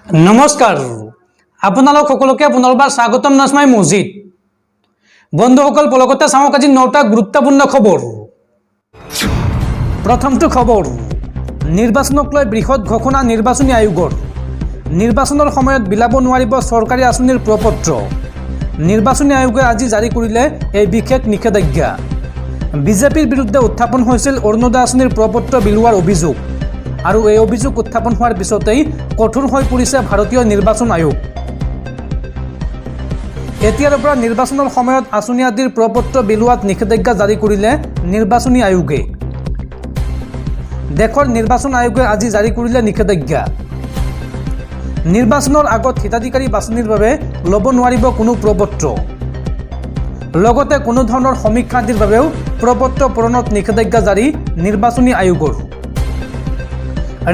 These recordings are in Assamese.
নমস্কাৰ আপোনালোক সকলোকে পুনৰবাৰ স্বাগতম নাজমাই মছজিদ বন্ধুসকল পলকতে চাওক আজি 9টা গুৰুত্বপূৰ্ণ খবৰ। প্ৰথমটো খবৰ, নিৰ্বাচনক লৈ বৃহৎ ঘোষণা নিৰ্বাচনী আয়োগৰ। নিৰ্বাচনৰ সময়ত বিলাব নোৱাৰিব চৰকাৰী আঁচনিৰ প্ৰপত্ৰ। নিৰ্বাচনী আয়োগে আজি জাৰি কৰিলে এই বিশেষ নিষেধাজ্ঞা। বিজেপিৰ বিৰুদ্ধে উত্থাপন হৈছিল অৰুণোদয় আঁচনিৰ প্ৰপত্ৰ বিলোৱাৰ অভিযোগ আৰু এই অভিযোগ উত্থাপন হোৱাৰ পিছতেই কঠোৰ হৈ পৰিছে ভাৰতীয় নিৰ্বাচন আয়োগ। এতিয়াৰ পৰা নিৰ্বাচনৰ সময়ত আঁচনি আদিৰ প্ৰপত্ৰ বিলোৱাত নিষেধাজ্ঞা জাৰি কৰিলে নিৰ্বাচনী আয়োগে। দেশৰ নিৰ্বাচন আয়োগে আজি জাৰি কৰিলে নিষেধাজ্ঞা। নিৰ্বাচনৰ আগত হিতাধিকাৰী বাছনিৰ বাবে ল'ব নোৱাৰিব কোনো প্ৰপত্ৰ। লগতে কোনো ধৰণৰ সমীক্ষা আদিৰ বাবেও প্ৰপত্ৰ পূৰণত নিষেধাজ্ঞা জাৰি নিৰ্বাচনী আয়োগৰ।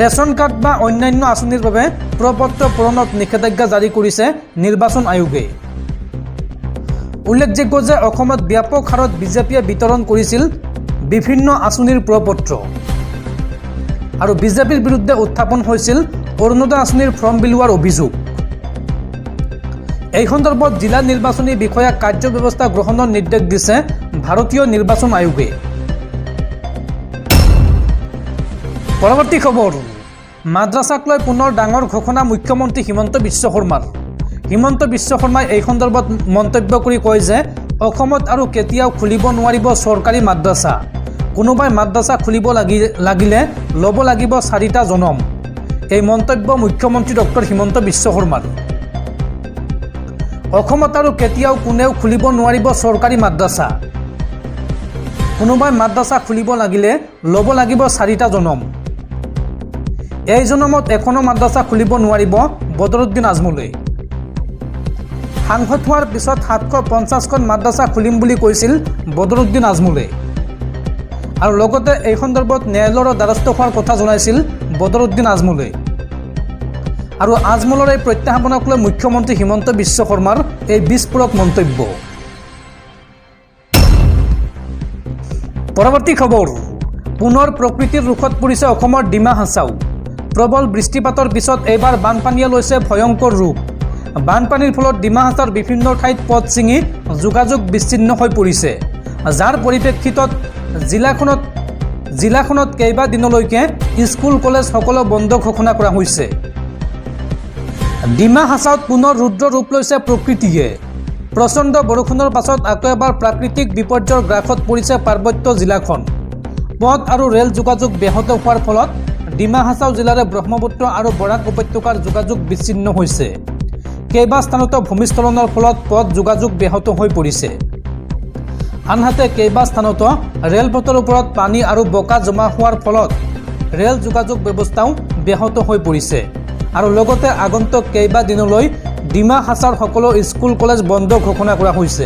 ৰেচন কাৰ্ড বা অন্যান্য আঁচনিৰ বাবে প্ৰপত্ৰ পূৰণত নিষেধাজ্ঞা জাৰি কৰিছে নিৰ্বাচন আয়োগে। উল্লেখযোগ্য যে অসমত ব্যাপক হাৰত বিজেপিয়ে বিতৰণ কৰিছিল বিভিন্ন আঁচনিৰ প্ৰপত্ৰ আৰু বিজেপিৰ বিৰুদ্ধে উত্থাপন হৈছিল অৰুণোদয় আঁচনিৰ ফৰ্ম বিলোৱাৰ অভিযোগ। এই সন্দৰ্ভত জিলা নিৰ্বাচনী বিষয়াক কাৰ্যব্যৱস্থা গ্ৰহণৰ নিৰ্দেশ দিছে ভাৰতীয় নিৰ্বাচন আয়োগে। পৰৱৰ্তী খবৰ, মাদ্ৰাছাক লৈ পুনৰ ডাঙৰ ঘোষণা মুখ্যমন্ত্ৰী হিমন্ত বিশ্ব শৰ্মাৰ। হিমন্ত বিশ্ব শৰ্মাই এই সন্দৰ্ভত মন্তব্য কৰি কয় যে অসমত আৰু কেতিয়াও খুলিব নোৱাৰিব চৰকাৰী মাদ্ৰাছা। কোনোবাই মাদ্ৰাছা খুলিব লাগিলে ল'ব লাগিব 4টা জনম। এই মন্তব্য মুখ্যমন্ত্ৰী ডক্টৰ হিমন্ত বিশ্ব শৰ্মাৰ। অসমত আৰু কেতিয়াও কোনেও খুলিব নোৱাৰিব চৰকাৰী মাদ্ৰাছা। কোনোবাই মাদ্ৰাছা খুলিব লাগিলে ল'ব লাগিব 4টা জনম। এই জনমত এখনো মাদ্ৰাছা খুলিব নোৱাৰিব বদৰুদ্দিন আজমলে। সাংসদ হোৱাৰ পিছত 750খন মাদ্ৰাছা খুলিম বুলি কৈছিল বদৰুদ্দিন আজমলে আৰু লগতে এই সন্দৰ্ভত ন্যায়ালয়ৰ দ্বাৰস্থ হোৱাৰ কথা জনাইছিল বদৰুদ্দিন আজমলে। আৰু আজমলৰ এই প্ৰত্যাহ্বানক লৈ মুখ্যমন্ত্ৰী হিমন্ত বিশ্ব শৰ্মাৰ এই বিস্ফোৰক মন্তব্য। পৰৱৰ্তী খবৰ, পুনৰ প্ৰকৃতিৰ ৰোষত পৰিছে অসমৰ ডিমা হাছাও। প্ৰবল বৃষ্টিপাতৰ পিছত এইবাৰ বানপানীয়ে লৈছে ভয়ংকৰ ৰূপ। বানপানীৰ ফলত ডিমা হাছাওৰ বিভিন্ন ঠাইত পথ ছিঙি যোগাযোগ বিচ্ছিন্ন হৈ পৰিছে, যাৰ পৰিপ্ৰেক্ষিতত জিলাখনত কেইবাদিনলৈকে স্কুল কলেজ সকলো বন্ধ ঘোষণা কৰা হৈছে। ডিমা হাছাওত পুনৰ ৰুদ্ৰ ৰূপ লৈছে প্ৰকৃতিয়ে। প্ৰচণ্ড বৰষুণৰ পাছত আকৌ এবাৰ প্ৰাকৃতিক বিপৰ্যয়ৰ গ্ৰাসত পৰিছে পাৰ্বত্য জিলাখন। পথ আৰু ৰেল যোগাযোগ ব্যাহত হোৱাৰ ফলত ডিমা হাছাও জিলাৰে ব্ৰহ্মপুত্ৰ আৰু বৰাক উপত্যকাৰ যোগাযোগ বিচ্ছিন্ন হৈছে। কেইবা স্থানতো ভূমিস্খলনৰ ফলত পথ যোগাযোগ ব্যাহত হৈ পৰিছে। আনহাতে কেইবা স্থানতো ৰেলপথৰ ওপৰত পানী আৰু বোকা জমা হোৱাৰ ফলত ৰেল যোগাযোগ ব্যৱস্থাও ব্যাহত হৈ পৰিছে আৰু লগতে আগন্তুক কেইবাদিনলৈ ডিমা হাছাওৰ সকলো স্কুল কলেজ বন্ধ ঘোষণা কৰা হৈছে।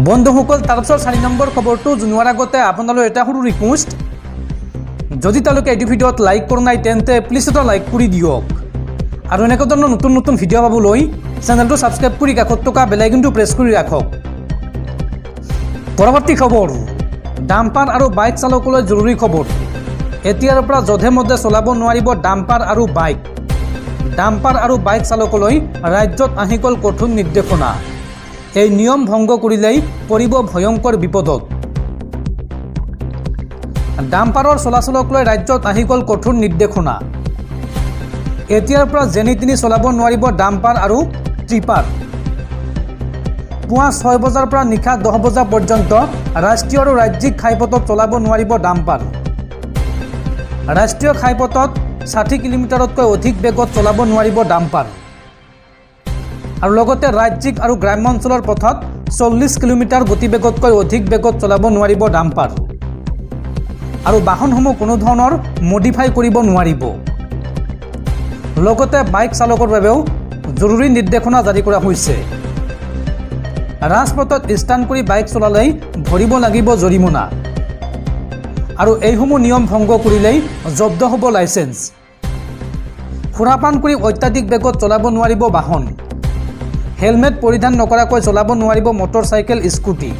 বন্ধুসকল, তাৰপিছত 4 নম্বৰ খবৰটো জনোৱাৰ আগতে আপোনালোক এটা সৰু ৰিকুৱেষ্ট, যদি তেওঁলোকে এইটো ভিডিঅ'ত লাইক কৰা নাই তেন্তে প্লিজ এটা লাইক কৰি দিয়ক আৰু এনেকুৱা ধৰণৰ নতুন নতুন ভিডিঅ' পাবলৈ চেনেলটো ছাবস্ক্ৰাইব কৰি কাষত থকা বেল আইকনটো প্ৰেছ কৰি ৰাখক। পৰৱৰ্তী খবৰ, ডাম্পাৰ আৰু বাইক চালকলৈ জৰুৰী খবৰ। এতিয়াৰ পৰা যধে মধে চলাব নোৱাৰিব ডাম্পাৰ আৰু বাইক। ডাম্পাৰ আৰু বাইক চালকলৈ ৰাজ্যত আহি গ'ল কঠোৰ নিৰ্দেশনা। এই নিয়ম ভংগ কৰিলেই পৰিব ভয়ংকৰ বিপদত। ডাম্পাৰৰ চলাচলক লৈ ৰাজ্যত আহি গ'ল কঠোৰ নিৰ্দেশনা। এতিয়াৰ পৰা যেনি তেনি চলাব নোৱাৰিব ডাম্পাৰ আৰু ট্ৰিপাৰ। পুৱা 6 বজাৰ পৰা নিশা 10 বজা পৰ্যন্ত ৰাষ্ট্ৰীয় আৰু ৰাজ্যিক ঘাইপথত চলাব নোৱাৰিব ডাম্পাৰ। ৰাষ্ট্ৰীয় ঘাইপথত 60 কিলোমিটাৰতকৈ অধিক বেগত চলাব নোৱাৰিব ডাম্পাৰ আৰু লগতে ৰাজ্যিক আৰু গ্ৰাম্য অঞ্চলৰ পথত 40 কিলোমিটাৰ গতিবেগতকৈ অধিক বেগত চলাব নোৱাৰিব ডাম্পাৰ আৰু বাহনসমূহ কোনো ধৰণৰ মডিফাই কৰিব নোৱাৰিব। লগতে বাইক চালকৰ বাবেও জৰুৰী নিৰ্দেশনা জাৰি কৰা হৈছে। ৰাজপথত ষ্টাণ্ট কৰি বাইক চলালেই ভৰিব লাগিব জৰিমনা আৰু এইসমূহ নিয়ম ভংগ কৰিলেই জব্দ হ'ব লাইচেন্স। সুৰাপান কৰি অত্যাধিক বেগত চলাব নোৱাৰিব বাহন। হেলমেট পৰিধান নকৰাকৈ চলাব নোৱাৰিব মটৰ চাইকেল স্কুটি।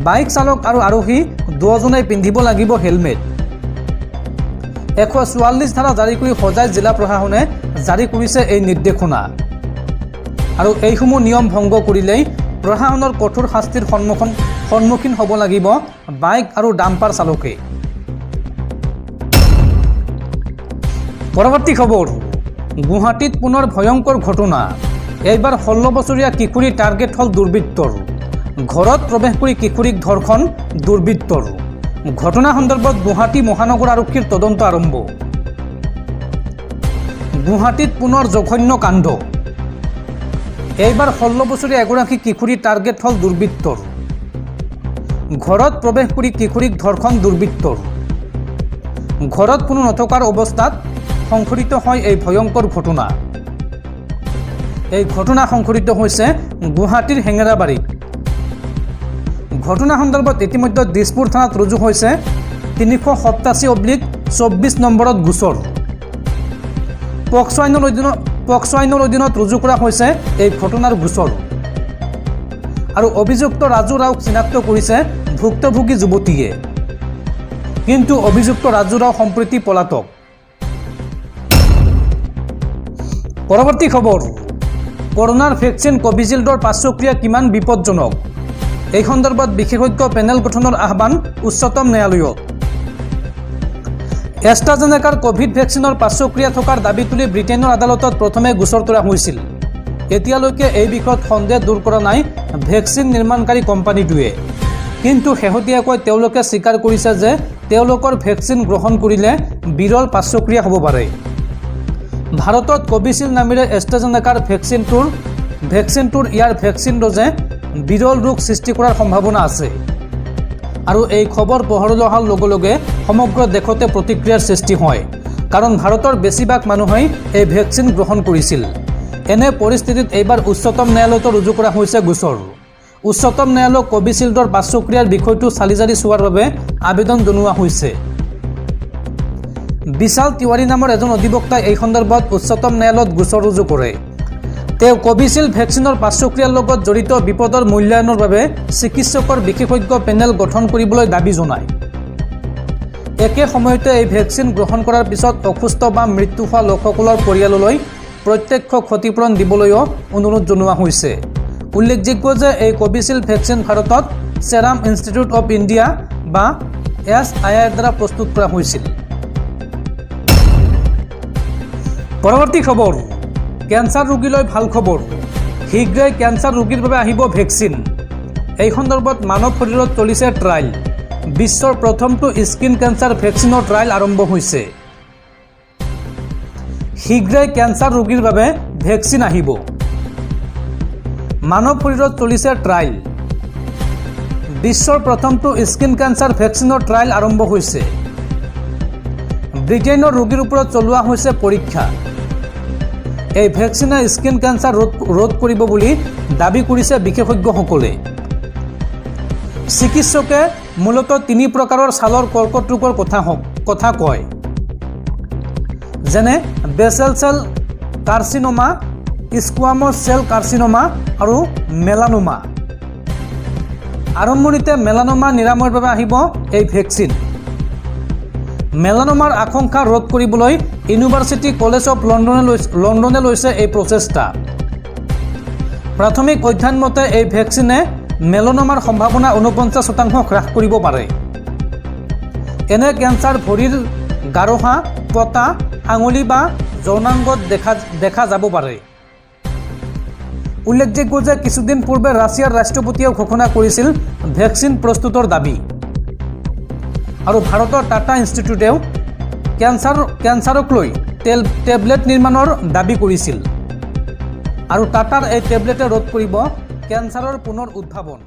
বাইক চালক আৰু আৰোহী দুয়োজনে পিন্ধিব লাগিব হেলমেট। 144 ধাৰা জাৰি কৰি সজাই জিলা প্ৰশাসনে জাৰি কৰিছে এই নিৰ্দেশনা। আৰু এইসমূহ নিয়ম ভংগ কৰিলেই প্ৰশাসনৰ কঠোৰ শাস্তিৰ সন্মুখীন হ'ব লাগিব বাইক আৰু ডাম্পাৰ চালকে। পৰৱৰ্তী খবৰ, গুৱাহাটীত পুনৰ ভয়ংকৰ ঘটনা। এইবাৰ 16 বছৰীয়া কিশোৰী টাৰ্গেট হ'ল দুৰ্বৃত্তৰ। ঘৰত প্ৰৱেশ কৰি কিশোৰীক ধৰ্ষণ দুৰ্বৃত্তৰ। ঘটনা সন্দৰ্ভত গুৱাহাটী মহানগৰ আৰক্ষীৰ তদন্ত আৰম্ভ। গুৱাহাটীত পুনৰ জঘন্য কাণ্ড। এইবাৰ 16 বছৰীয়া এগৰাকী কিশোৰী টাৰ্গেট হ'ল দুৰ্বৃত্তৰ। ঘৰত প্ৰৱেশ কৰি কিশোৰীক ধৰ্ষণ দুৰ্বৃত্তৰ। ঘৰত কোনো নথকাৰ অৱস্থাত সংঘটিত হয় এই ভয়ংকৰ ঘটনা। এই ঘটনা সংঘটিত হৈছে গুৱাহাটীৰ হেঙেৰাবাৰীত। ঘটনা সন্দৰ্ভত ইতিমধ্যে দিছপুৰ থানাত ৰুজু হৈছে 387/24 নম্বৰত গোচৰ। পক্সো আইনৰ অধীনত ৰুজু কৰা হৈছে এই ঘটনাৰ গোচৰ। আৰু অভিযুক্ত ৰাজু ৰাওক চিনাক্ত কৰিছে ভুক্তভোগী যুৱতীয়ে। কিন্তু অভিযুক্ত ৰাজু ৰাও সম্প্ৰতি পলাতক। পৰৱৰ্তী খবৰ, কৰোনাৰ ভেকচিন কোভিচিল্ডৰ পাৰ্শ্বক্ৰিয়া কিমান বিপদজনক। এই সন্দৰ্ভত বিশেষজ্ঞ পেনেল গঠনৰ আহ্বান উচ্চতম ন্যায়ালয়ত। এষ্ট্ৰাজেনেকাৰ কোভিড ভেকচিনৰ পাৰ্শ্বক্ৰিয়া থকাৰ দাবী তুলি ব্ৰিটেইনৰ আদালতত প্ৰথমে গোচৰ তোলা হৈছিল। এতিয়ালৈকে এই বিষয়ত সন্দেহ দূৰ কৰা নাই ভেকচিন নিৰ্মাণকাৰী কোম্পানীটোৱে। কিন্তু শেহতীয়াকৈ তেওঁলোকে স্বীকাৰ কৰিছে যে তেওঁলোকৰ ভেকচিন গ্ৰহণ কৰিলে বিৰল পাৰ্শ্বক্ৰিয়া হ'ব পাৰে। ভাৰতত কোভিচিল্ড নামেৰে এষ্ট্ৰাজেনেকাৰ ভেকচিনটোৰ ইয়াৰ ভেকচিন ড'জে বিৰল ৰোগ সৃষ্টি কৰাৰ সম্ভাৱনা আছে। আৰু এই খবৰ পোহৰলৈ অহাৰ লগে লগে সমগ্ৰ দেশতে প্ৰতিক্ৰিয়াৰ সৃষ্টি হয়। কাৰণ ভাৰতৰ বেছিভাগ মানুহেই এই ভেকচিন গ্ৰহণ কৰিছিল। এনে পৰিস্থিতিত এইবাৰ উচ্চতম ন্যায়ালয়ত ৰুজু কৰা হৈছে গোচৰ। উচ্চতম ন্যায়ালয়ক কোভিচিল্ডৰ পাৰ্শ্বক্ৰিয়াৰ বিষয়টো চালিজাৰি চোৱাৰ বাবে আবেদন জনোৱা হৈছে। বিশাল তিৱাৰী নামৰ এজন অধিবক্তাই এই সন্দৰ্ভত উচ্চতম ন্যায়ালয়ত গোচৰ ৰুজু কৰে। তেওঁ কোভিচিল্ড ভেকচিনৰ পাৰ্শ্বক্ৰিয়াৰ লগত জড়িত বিপদৰ মূল্যায়নৰ বাবে চিকিৎসকৰ বিশেষজ্ঞ পেনেল গঠন কৰিবলৈ দাবী জনায়। একে সময়তে এই ভেকচিন গ্ৰহণ কৰাৰ পিছত অসুস্থ বা মৃত্যু হোৱা লোকসকলৰ পৰিয়াললৈ প্ৰত্যক্ষ ক্ষতিপূৰণ দিবলৈও অনুৰোধ জনোৱা হৈছে। উল্লেখযোগ্য যে এই কোভিচিল্ড ভেকচিন ভাৰতত ছেৰাম ইনষ্টিটিউট অৱ ইণ্ডিয়া বা SIR দ্বাৰা প্ৰস্তুত কৰা হৈছিল। পৰৱৰ্তী খবৰ, কেঞ্চাৰ ৰোগীলৈ ভাল খবৰ। শীঘ্ৰেই কেঞ্চাৰ ৰোগীৰ বাবে আহিব ভেকচিন। এই সন্দৰ্ভত মানৱ শৰীৰত চলিছে ট্ৰায়েল। বিশ্বৰ প্ৰথমটো স্কিন কেঞ্চাৰ ভেকচিনৰ ট্ৰায়েল আৰম্ভ হৈছে। শীঘ্ৰেই কেঞ্চাৰ ৰোগীৰ বাবে ভেকচিন আহিব। মানৱ শৰীৰত চলিছে ট্ৰায়েল। বিশ্বৰ প্ৰথমটো স্কিন কেঞ্চাৰ ভেকচিনৰ ট্ৰায়েল আৰম্ভ হৈছে। ব্ৰিটেইনৰ ৰোগীৰ ওপৰত চলোৱা হৈছে পৰীক্ষা। এই ভেকচিনে স্কিন কেঞ্চাৰ ৰোধ কৰিব বুলি দাবী কৰিছে বিশেষজ্ঞসকলে। চিকিৎসকে মূলতঃ 3 প্ৰকাৰৰ ছালৰ কৰ্কট ৰোগৰ কথা কয়, যেনে basal cell carcinoma, squamous cell carcinoma আৰু মেলানোমা। আৰম্ভণিতে মেলানোমা নিৰাময়ৰ বাবে আহিব এই ভেকচিন। মেলানোমাৰ আশংকা ৰোধ কৰিবলৈ ইউনিভাৰ্চিটি কলেজ অৱ লণ্ডনে লৈছে এই প্ৰচেষ্টা। প্ৰাথমিক অধ্যয়ন মতে এই ভেকচিনে মেলানোমাৰ সম্ভাৱনা 49% হ্ৰাস কৰিব পাৰে। এনে কেঞ্চাৰ ভৰিৰ গাৰোহা, পতা, আঙুলি বা যৌনাংগত দেখা যাব পাৰে। উল্লেখযোগ্য যে কিছুদিন পূৰ্বে ৰাছিয়াৰ ৰাষ্ট্ৰপতিয়ে ঘোষণা কৰিছিল ভেকচিন প্ৰস্তুতৰ দাবী। আৰু ভাৰতৰ টাটা ইনষ্টিটিউটেও কেঞ্চাৰক লৈ টেবলেট নিৰ্মাণৰ দাবী কৰিছিল। আৰু টাটাৰ এই টেবলেটে ৰোধ কৰিব কেঞ্চাৰৰ পুনৰ উদ্ভাৱন।